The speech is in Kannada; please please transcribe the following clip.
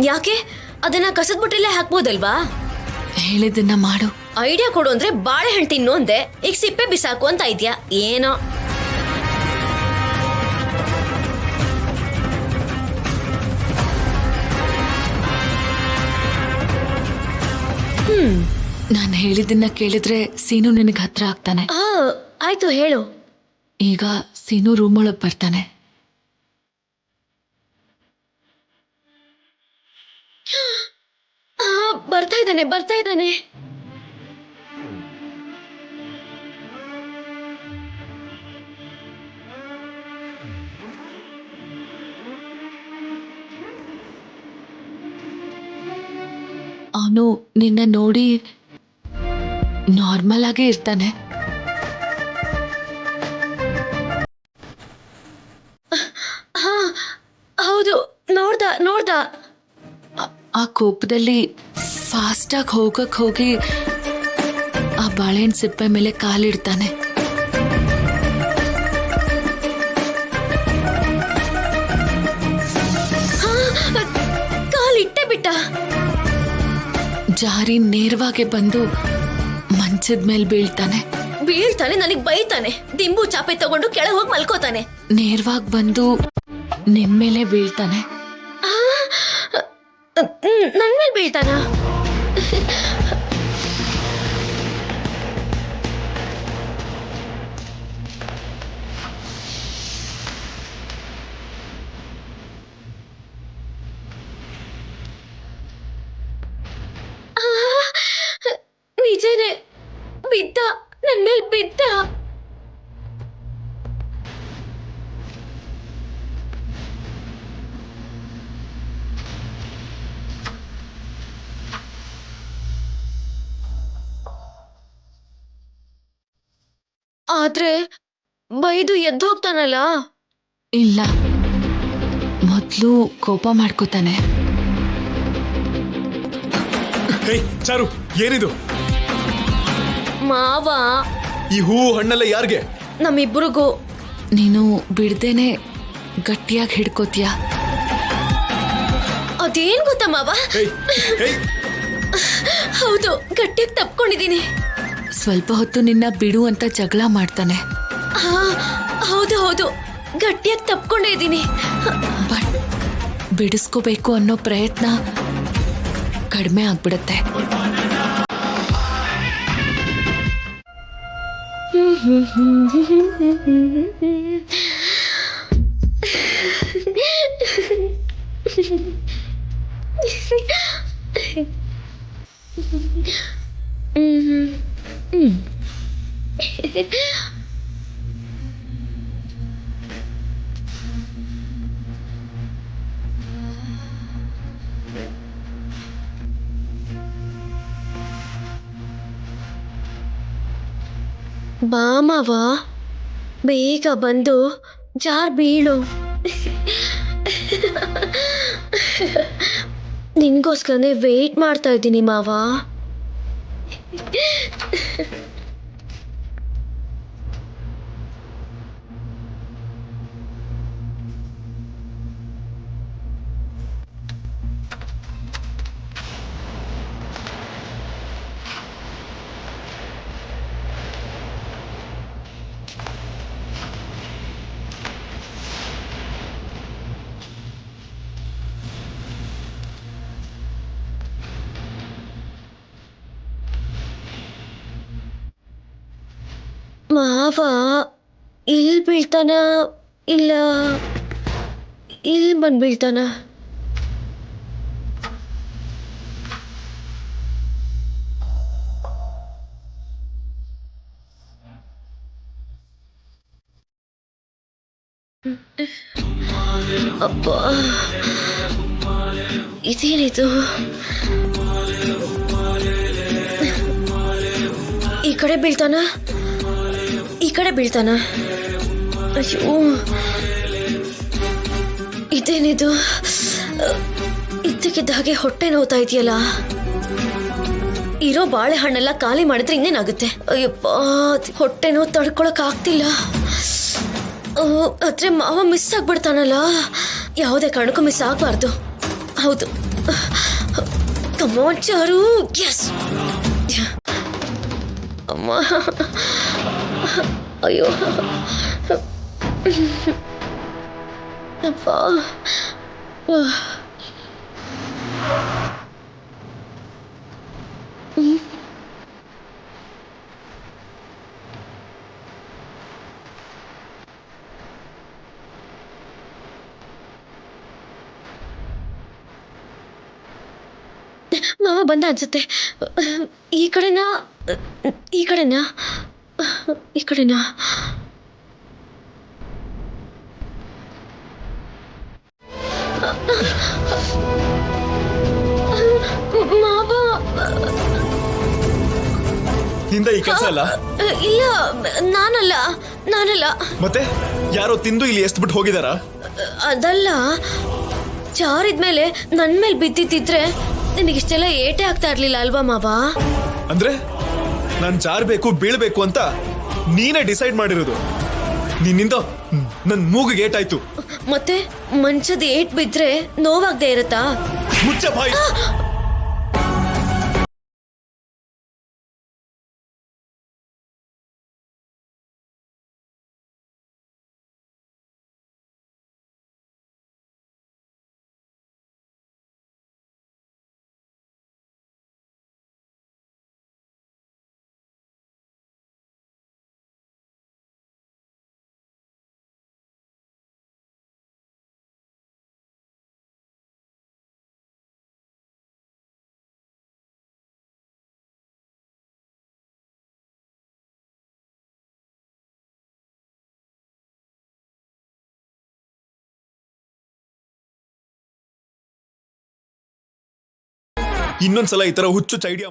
ಯಾಕೆ ಅದನ್ನ ಕಸದ ಬುಟ್ಟಿಲೇ ಹಾಕ್ಬೋದಲ್ವಾ? ಹೇಳಿದ್ದನ್ನ ಮಾಡು. ಐಡಿಯಾ ಕೊಡು ಅಂದ್ರೆ ಬಾಳೆಹಣ್ಣು ತಿನ್ನು ಅಂದೆ, ಈಗ ಸಿಪ್ಪೆ ಬಿಸಾಕು ಅಂತ ಇದ್ಯಾ ಏನೋ. ನಾನು ಹೇಳಿದ್ದನ್ನ ಕೇಳಿದ್ರೆ ಸೀನು ನಿನಗೆ ಹತ್ರ ಆಗ್ತಾನೆ. ಆಯ್ತು ಹೇಳು. ಈಗ ಸೀನು ರೂಮ್ ಒಳಗೆ ಬರ್ತಾನೆ. ಬರ್ತಾ ಇದ್ದಾನೆ. ಅವನು ನಿನ್ನ ನೋಡಿ ನಾರ್ಮಲ್ ಆಗೇ ಇರ್ತಾನೆ. ಹೌದು, ನೋಡ್ದ. ಆ ಕೋಪದಲ್ಲಿ ಫಾಸ್ಟಾಗಿ ಹೋಗಿ ಆ ಬಾಳೆಹಣ್ಣು ಸಿಪ್ಪೆ ಮೇಲೆ ಕಾಲಿಡ್ತಾನೆ. ಕಾಲಿಟ್ಟೆ ಬಿಟ್ಟ. ಜಾರಿ ನೇರವಾಗಿ ಬಂದು ಮಂಚದ ಮೇಲೆ ಬೀಳ್ತಾನೆ. ನನಗ್ ಬೈತಾನೆ. ದಿಂಬು ಚಾಪೆ ತಗೊಂಡು ಕೆಳಗೆ ಹೋಗಿ ಮಲ್ಕೋತಾನೆ. ನೇರವಾಗಿ ಬಂದು ನಿಮ್ಮೇಲೆ ಬೀಳ್ತಾನೆ. ನನ್ ಮೇಲೆ ಬೀಳ್ತಾನ? ನಿಜನೇ, ಬಿದ್ದ, ನನ್ ಮೇಲೆ ಬಿದ್ದ. ಆದ್ರೆ ಬೈದು ಎದ್ದು ಹೋಗ್ತಾನಲ್ಲ? ಇಲ್ಲ, ಮೊದ್ಲು ಕೋಪ ಮಾಡ್ಕೋತಾನೆ. ಚಾರು, ಏನಿದು? ಮಾವ, ಈ ಹೂ ಹಣ್ಣೆಲ್ಲ ಯಾರ್ಗೆ? ನಮ್ಮಿಬ್ರಿಗೂ. ನೀನು ಬಿಡ್ದೇನೆ ಗಟ್ಟಿಯಾಗಿ ಹಿಡ್ಕೋತೀಯ. ಅದೇನ್ ಗೊತ್ತಾ ಮಾವ? ಹೌದು, ಗಟ್ಟಿಯಾಗಿ ತಪ್ಕೊಂಡಿದೀನಿ. ಸ್ವಲ್ಪ ಹೊತ್ತು ನಿನ್ನ ಬಿಡು ಅಂತ ಜಗಳ ಮಾಡ್ತಾನೆ. ಹೌದು, ಗಟ್ಟಿಯಾಗಿ ತಪ್ಕೊಂಡೇ ಇದ್ದೀನಿ. ಬಟ್ ಬಿಡಿಸ್ಕೋಬೇಕು ಅನ್ನೋ ಪ್ರಯತ್ನ ಕಡಿಮೆ ಆಗ್ಬಿಡುತ್ತೆ. ಬಾ ಮಾವ, ಬೇಗ ಬಂದು ಜಾರ್ ಬೀಳು. ನಿನ್ಗೋಸ್ಕರನೇ ವೇಟ್ ಮಾಡ್ತಾ ಇದ್ದೀನಿ ಮಾವ. ಮಾವ ಇಲ್ಲಿ ಬೀಳ್ತಾನ, ಇಲ್ಲ ಇಲ್ಲಿ ಬಂದು ಬೀಳ್ತಾನ? ಅಪ್ಪ, ಇದೇನಿದು? ಈ ಕಡೆ ಬೀಳ್ತಾನ, ಈ ಕಡೆ ಬೀಳ್ತಾನ. ಅಯ್ಯೋ, ಇದೇನಿದು? ಇದ್ದಕ್ಕಿದ್ದ ಹಾಗೆ ಹೊಟ್ಟೆ ನೋವ್ತಾ ಇದೆಯಲ್ಲ. ಇರೋ ಬಾಳೆಹಣ್ಣೆಲ್ಲ ಖಾಲಿ ಮಾಡಿದ್ರೆ ಇನ್ನೇನಾಗುತ್ತೆ? ಅಯ್ಯಪ್ಪ, ಹೊಟ್ಟೆ ನೋವು ತಡ್ಕೊಳಕ್ ಆಗ್ತಿಲ್ಲ. ಆದ್ರೆ ಮಾವ ಮಿಸ್ ಆಗ್ಬಿಡ್ತಾನಲ್ಲ. ಯಾವುದೇ ಕಾರಣಕ್ಕೂ ಮಿಸ್ ಆಗ್ಬಾರ್ದು. ಹೌದು, ಕಮ್ ಆನ್ ಚಾರು, ಎಸ್. ಅಮ್ಮ, ಅಯ್ಯೋ ಅಪ್ಪ. ಮಾವ ಬಂದ ಅನ್ಸುತ್ತೆ. ಈ ಕಡೆನಾ ಈ ಕಡೆನಾ ಈ ಕಡೆನಾ? ಮಾವ, ನಿಂದ ಈ ಕೆಲಸ ಅಲ್ಲ. ಇಲ್ಲ, ನಾನಲ್ಲ ನಾನಲ್ಲ. ಮತ್ತೆ ಯಾರೋ ತಿಂದು ಇಲ್ಲಿ ಎಷ್ಟು ಬಿಟ್ಟು ಹೋಗಿದಾರ? ಅದಲ್ಲ, ಜಾರಿದ್ಮೇಲೆ ನನ್ ಮೇಲೆ ಬಿದ್ದಿದ್ರೆ ನಿನಗಿಷ್ಟೆಲ್ಲ ಏಟೆ ಆಗ್ತಾ ಇರ್ಲಿಲ್ಲ ಅಲ್ವಾ ಮಾವ? ಅಂದ್ರೆ ನಾನ್ ಜಾರ್ಬೇಕು ಬೀಳ್ಬೇಕು ಅಂತ ನೀನೇ ಡಿಸೈಡ್ ಮಾಡಿರೋದು. ನಿನ್ನಿಂದ ನನ್ ಮೂಗಿಗೆ ಏಟಾಯ್ತು. ಮತ್ತೆ ಮಂಚದ ಏಟ್ ಬಿದ್ರೆ ನೋವಾಗ್ದೇ ಇರತ್ತಾ? ಮುಚ್ಚ ಬಾಯಿ. ಇನ್ನೊಂದ್ಸಲ ಈ ತರ ಹುಚ್ಚು ಐಡಿಯಾ